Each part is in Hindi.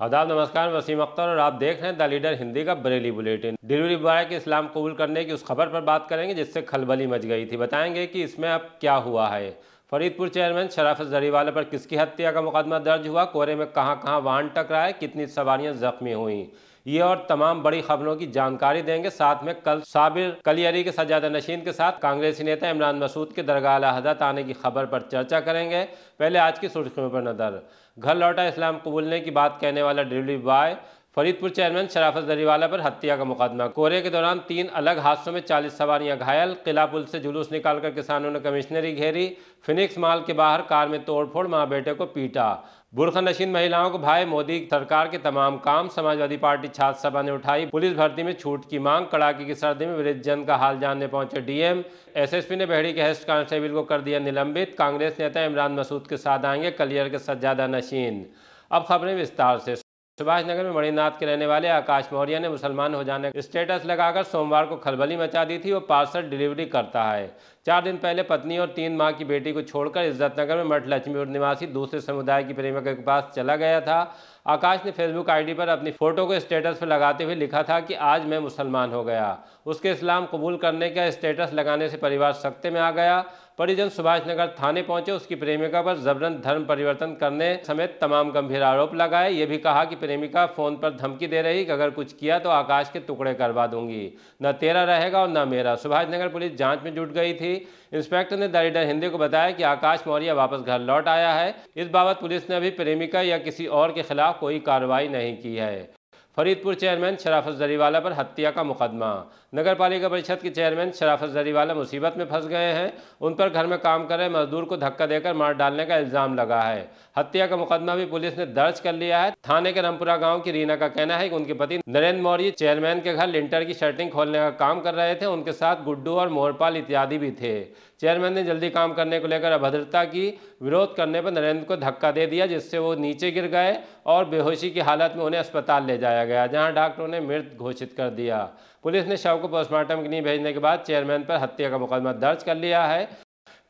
आदाब, नमस्कार। वसीम अख्तर और आप देख रहे हैं द लीडर हिंदी का बरेली बुलेटिन। डिलीवरी बॉय के इस्लाम कबूल करने की उस खबर पर बात करेंगे जिससे खलबली मच गई थी। बताएंगे कि इसमें अब क्या हुआ है। फरीदपुर चेयरमैन शराफत जरीवाला पर किसकी हत्या का मुकदमा दर्ज हुआ, कोरे में कहां कहां वाहन टकराए, कितनी सवारियां जख्मी हुई, ये और तमाम बड़ी खबरों की जानकारी देंगे। साथ में कल साबिर कलियरी के सज्जादा नशीन के साथ कांग्रेसी नेता इमरान मसूद के दरगाह आला हज़रत आने की खबर पर चर्चा करेंगे। पहले आज की सुर्खियों पर नजर। घर लौटा इस्लाम कबूलने की बात कहने वाला डिलीवरी बॉय, फरीदपुर चेयरमैन शराफत जरीवाला पर हत्या का मुकदमा। कोरे के दौरान 3 अलग हादसों में 40 सवारियां घायल। किला पुल से जुलूस निकालकर किसानों ने कमिश्नरी घेरी। फिनिक्स मॉल के बाहर कार में तोड़फोड़, मां बेटे को पीटा। बुरखा नशीन महिलाओं को भाई मोदी सरकार के तमाम काम। समाजवादी पार्टी छात्र सभा ने उठाई पुलिस भर्ती में छूट की मांग। कड़ाके की सर्दी में वृद्धजन का हाल जानने पहुंचे डीएम। एसएसपी ने बहेड़ी के हेड कांस्टेबल को कर दिया निलंबित। कांग्रेस नेता इमरान मसूद के साथ आएंगे कलियर के सज्जादा नशीन। अब खबरें विस्तार से। सुभाष नगर में मणिनाथ के रहने वाले आकाश मौर्य ने मुसलमान हो जाने का स्टेटस लगाकर सोमवार को खलबली मचा दी थी। वो पार्सल डिलीवरी करता है। 4 दिन पहले पत्नी और 3 माह की बेटी को छोड़कर इज्जतनगर में मठ लक्ष्मीपुर निवासी दूसरे समुदाय की प्रेमिका के पास चला गया था। आकाश ने फेसबुक आईडी पर अपनी फोटो को स्टेटस पर लगाते हुए लिखा था कि आज मैं मुसलमान हो गया। उसके इस्लाम कबूल करने का स्टेटस लगाने से परिवार सख्ते में आ गया। परिजन सुभाषनगर थाने पहुंचे। उसकी प्रेमिका पर जबरन धर्म परिवर्तन करने समेत तमाम गंभीर आरोप लगाए। ये भी कहा कि प्रेमिका फोन पर धमकी दे रही कि अगर कुछ किया तो आकाश के टुकड़े करवा दूंगी, न तेरा रहेगा और न मेरा। सुभाषनगर पुलिस जांच में जुट गई थी। इंस्पेक्टर ने द लीडर हिंदी को बताया कि आकाश मौर्य वापस घर लौट आया है। इस बाबत पुलिस ने अभी प्रेमिका या किसी और के खिलाफ कोई कार्रवाई नहीं की है। फरीदपुर चेयरमैन शराफत जरीवाला पर हत्या का मुकदमा। नगर पालिका परिषद के चेयरमैन शराफत जरीवाला मुसीबत में फंस गए हैं। उन पर घर में काम कर रहे मजदूर को धक्का देकर मार डालने का इल्जाम लगा है। हत्या का मुकदमा भी पुलिस ने दर्ज कर लिया है। थाने के रामपुरा गांव की रीना का कहना है कि उनके पति नरेंद्र मौर्य चेयरमैन के घर लिंटर की शटरिंग खोलने का काम कर रहे थे। उनके साथ गुड्डू और मोरपाल इत्यादि भी थे। चेयरमैन ने जल्दी काम करने को लेकर अभद्रता की। विरोध करने पर नरेंद्र को धक्का दे दिया, जिससे वो नीचे गिर गए और बेहोशी की हालत में उन्हें अस्पताल ले जाया गया, जहां डॉक्टरों ने मृत घोषित कर दिया। पुलिस ने शव को पोस्टमार्टम के लिए भेजने के बाद चेयरमैन पर हत्या का मुकदमा दर्ज कर लिया है।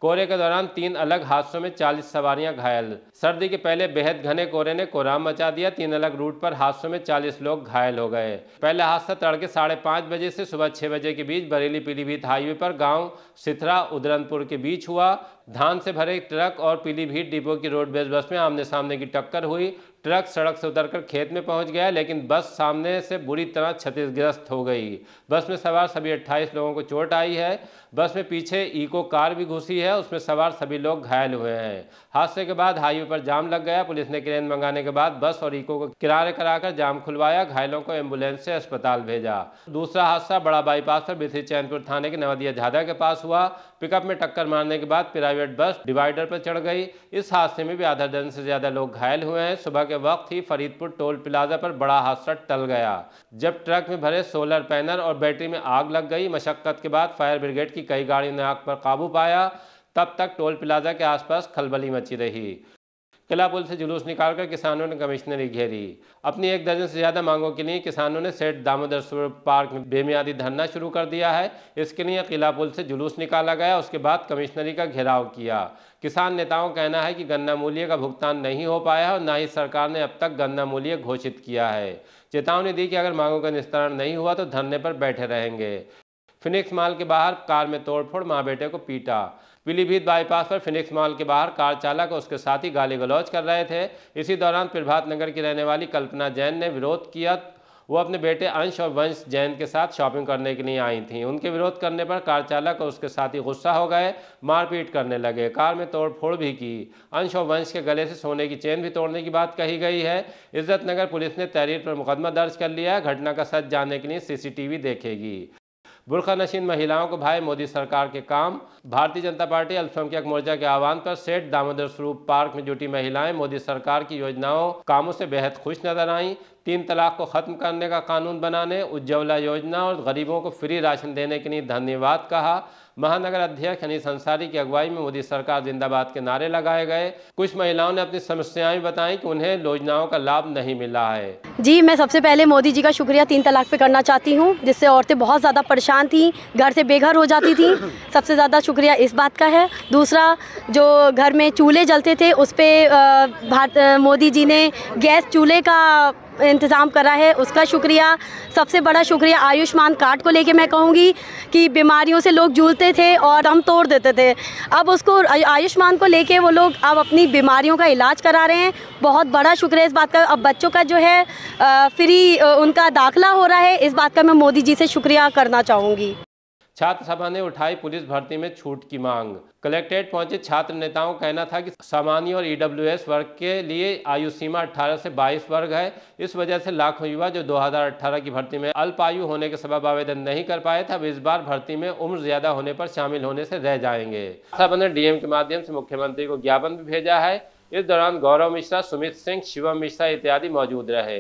कोहरे के दौरान 3 अलग हादसों में 40 सवारियां घायल। सर्दी के पहले बेहद घने कोहरे ने कोहराम मचा दिया। 3 अलग रूट पर हादसों में 40 लोग घायल हो गए। पहला हादसा तड़के 5:30 बजे से सुबह 6 बजे के बीच बरेली पीलीभीत हाईवे पर गांव सिथरा उदरनपुर के बीच हुआ। धान से भरे ट्रक और पीलीभीत डिपो की रोडवेज बस में आमने सामने की टक्कर हुई। ट्रक सड़क से उतरकर खेत में पहुंच गया, लेकिन बस सामने से बुरी तरह क्षतिग्रस्त हो गई। बस में सवार सभी 28 लोगों को चोट आई है। बस में पीछे इको कार भी घुसी है, उसमें सवार सभी लोग घायल हुए हैं। हादसे के बाद हाईवे पर जाम लग गया। पुलिस ने क्रेन मंगाने के बाद बस और इको को किनारे कराकर जाम खुलवाया। घायलों को एम्बुलेंस से अस्पताल भेजा। दूसरा हादसा बड़ा बाईपास पर बिथरी चैनपुर थाने के नवदिया झादा के पास हुआ। पिकअप में टक्कर मारने के बाद प्राइवेट बस डिवाइडर पर चढ़ गई। इस हादसे में भी आधा दर्जन से ज्यादा लोग घायल हुए हैं। सुबह के वक्त ही फरीदपुर टोल प्लाजा पर बड़ा हादसा टल गया, जब ट्रक में भरे सोलर पैनल और बैटरी में आग लग गई। मशक्कत के बाद फायर ब्रिगेड की कई गाड़ियों ने आग पर काबू पाया। तब तक टोल प्लाजा के आसपास खलबली मची रही। किला पुल से जुलूस निकालकर किसानों ने कमिश्नरी घेरी। अपनी 1 दर्जन से ज्यादा मांगों के लिए किसानों ने सेठ दामोदर स्वरूप पार्क में बेमियादी धरना शुरू कर दिया है। इसके लिए किला पुल से जुलूस निकाला गया, उसके बाद कमिश्नरी का घेराव किया। किसान नेताओं का कहना है कि गन्ना मूल्य का भुगतान नहीं हो पाया है और न ही सरकार ने अब तक गन्ना मूल्य घोषित किया है। चेतावनी दी कि अगर मांगों का निस्तारण नहीं हुआ तो धरने पर बैठे रहेंगे। फिनिक्स मॉल के बाहर कार में तोड़फोड़, मां बेटे को पीटा। पीलीभीत बाईपास पर फिनिक्स मॉल के बाहर कार चालक और उसके साथी गाली गलौज कर रहे थे। इसी दौरान प्रभात नगर की रहने वाली कल्पना जैन ने विरोध किया। वो अपने बेटे अंश और वंश जैन के साथ शॉपिंग करने के लिए आई थीं। उनके विरोध करने पर कार चालक और उसके साथी गुस्सा हो गए, मारपीट करने लगे, कार में तोड़फोड़ भी की। अंश और वंश के गले से सोने की चेन भी तोड़ने की बात कही गई है। इज्जतनगर पुलिस ने तहरीर पर मुकदमा दर्ज कर लिया है। घटना का सच जानने के लिए सीसीटीवी देखेगी। बुरखा नशीन महिलाओं को भाई मोदी सरकार के काम। भारतीय जनता पार्टी अल्पसंख्यक मोर्चा के आह्वान पर सेठ दामोदर स्वरूप पार्क में जुटी महिलाएं मोदी सरकार की योजनाओं कामों से बेहद खुश नजर आईं। 3 तलाक को ख़त्म करने का कानून बनाने, उज्ज्वला योजना और गरीबों को फ्री राशन देने के लिए धन्यवाद कहा। महानगर अध्यक्ष अनीस अंसारी की अगुवाई में मोदी सरकार जिंदाबाद के नारे लगाए गए। कुछ महिलाओं ने अपनी समस्याएं बताई कि उन्हें योजनाओं का लाभ नहीं मिला है। जी, मैं सबसे पहले मोदी जी का शुक्रिया 3 तलाक पे करना चाहती हूँ, जिससे औरतें बहुत ज़्यादा परेशान थीं, घर से बेघर हो जाती थीं। सबसे ज़्यादा शुक्रिया इस बात का है। दूसरा, जो घर में चूल्हे जलते थे उस पे मोदी जी ने गैस चूल्हे का इंतज़ाम करा है, उसका शुक्रिया। सबसे बड़ा शुक्रिया आयुष्मान कार्ड को लेके मैं कहूँगी कि बीमारियों से लोग जूझते थे और हम तोड़ देते थे, अब उसको आयुष्मान को लेके वो लोग अब अपनी बीमारियों का इलाज करा रहे हैं। बहुत बड़ा शुक्रिया इस बात का। अब बच्चों का जो है फ्री उनका दाखिला हो रहा है, इस बात का मैं मोदी जी से शुक्रिया करना चाहूँगी। छात्र सभा ने उठाई पुलिस भर्ती में छूट की मांग। कलेक्ट्रेट पहुंचे छात्र नेताओं का कहना था कि सामान्य और ईडब्ल्यूएस वर्ग के लिए आयु सीमा 18 से 22 वर्ग है। इस वजह से लाखों युवा जो 2018 की भर्ती में अल्प आयु होने के सबब आवेदन नहीं कर पाए थे, अब इस बार भर्ती में उम्र ज्यादा होने पर शामिल होने से रह जाएंगे। सभा ने डीएम के माध्यम से मुख्यमंत्री को ज्ञापन भी भेजा है। इस दौरान गौरव मिश्रा, सुमित सिंह, शिवम मिश्रा इत्यादि मौजूद रहे।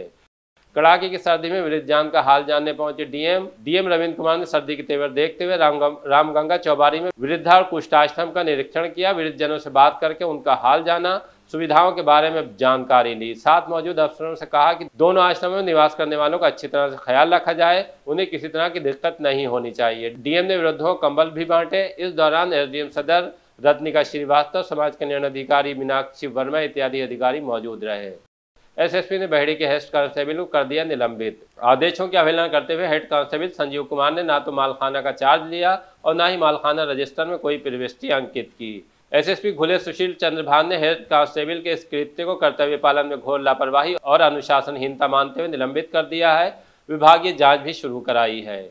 कड़ाके की सर्दी में वृद्ध जान का हाल जानने पहुंचे डीएम रविंद्र कुमार ने सर्दी के तेवर देखते हुए रामगंगा चौबारी में वृद्धा और कुष्ठाश्रम का निरीक्षण किया। वृद्ध जनों से बात करके उनका हाल जाना, सुविधाओं के बारे में जानकारी ली। साथ मौजूद अफसरों से कहा कि दोनों आश्रमों में निवास करने वालों का अच्छी तरह से ख्याल रखा जाए, उन्हें किसी तरह की दिक्कत नहीं होनी चाहिए। डीएम ने वृद्धों को कंबल भी बांटे। इस दौरान एसडीएम सदर रत्निका श्रीवास्तव, समाज कल्याण अधिकारी मीनाक्षी वर्मा इत्यादि अधिकारी मौजूद रहे। एसएसपी ने बहेड़ी के हेड कांस्टेबल को कर दिया निलंबित। आदेशों की अवहेलना करते हुए हेड कांस्टेबल संजीव कुमार ने ना तो मालखाना का चार्ज लिया और ना ही मालखाना रजिस्टर में कोई प्रविष्टि अंकित की। एसएसपी घुले सुशील चंद्रभान ने हेड कांस्टेबल के इस कृत्य को कर्तव्य पालन में घोर लापरवाही और अनुशासनहीनता मानते हुए निलंबित कर दिया है। विभागीय जांच भी शुरू कराई है।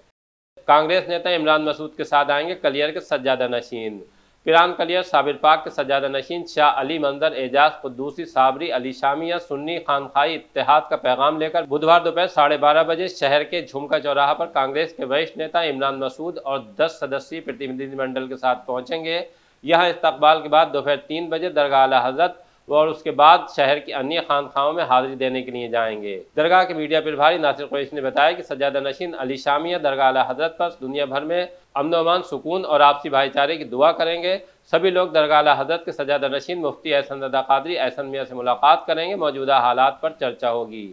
कांग्रेस नेता इमरान मसूद के साथ आएंगे कलियर के सज्जादा नशीन। पिरान कलियर, साबिर पाक के सज्जादा नशीन, शाह अली मंजर, एजाज कुद्दूसी, साबरी, अली शामिया, सुन्नी खानखाई इत्तेहाद का पैगाम लेकर बुधवार दोपहर 12:30 बजे शहर के झुमका चौराहा पर कांग्रेस के वरिष्ठ नेता इमरान मसूद और 10 सदस्यीय प्रतिनिधिमंडल के साथ पहुंचेंगे। यहां इस्तकबाल के बाद दोपहर 3 बजे दरगाह आला हजरत और उसके बाद शहर की अन्य खानखाओं में हाजिरी देने के लिए जाएंगे। दरगाह के मीडिया प्रभारी नासिर कुरैशी ने बताया कि सज्जादा नशीन अली शामिया दरगाह आला हजरत पर दुनिया भर में अमन, सुकून और आपसी भाईचारे की दुआ करेंगे। सभी लोग दरगाह आला हजरत के सज्जादा नशीन मुफ्ती एहसन रज़ा कादरी एहसन मियां से मुलाकात करेंगे। मौजूदा हालात पर चर्चा होगी।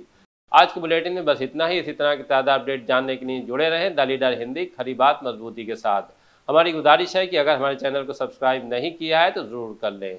आज के बुलेटिन में बस इतना ही। इसी तरह के ताज़ा अपडेट जानने के लिए जुड़े रहें द लीडर हिंदी, खरी बात मजबूती के साथ। हमारी गुजारिश है कि अगर हमारे चैनल को सब्सक्राइब नहीं किया है तो ज़रूर कर लें।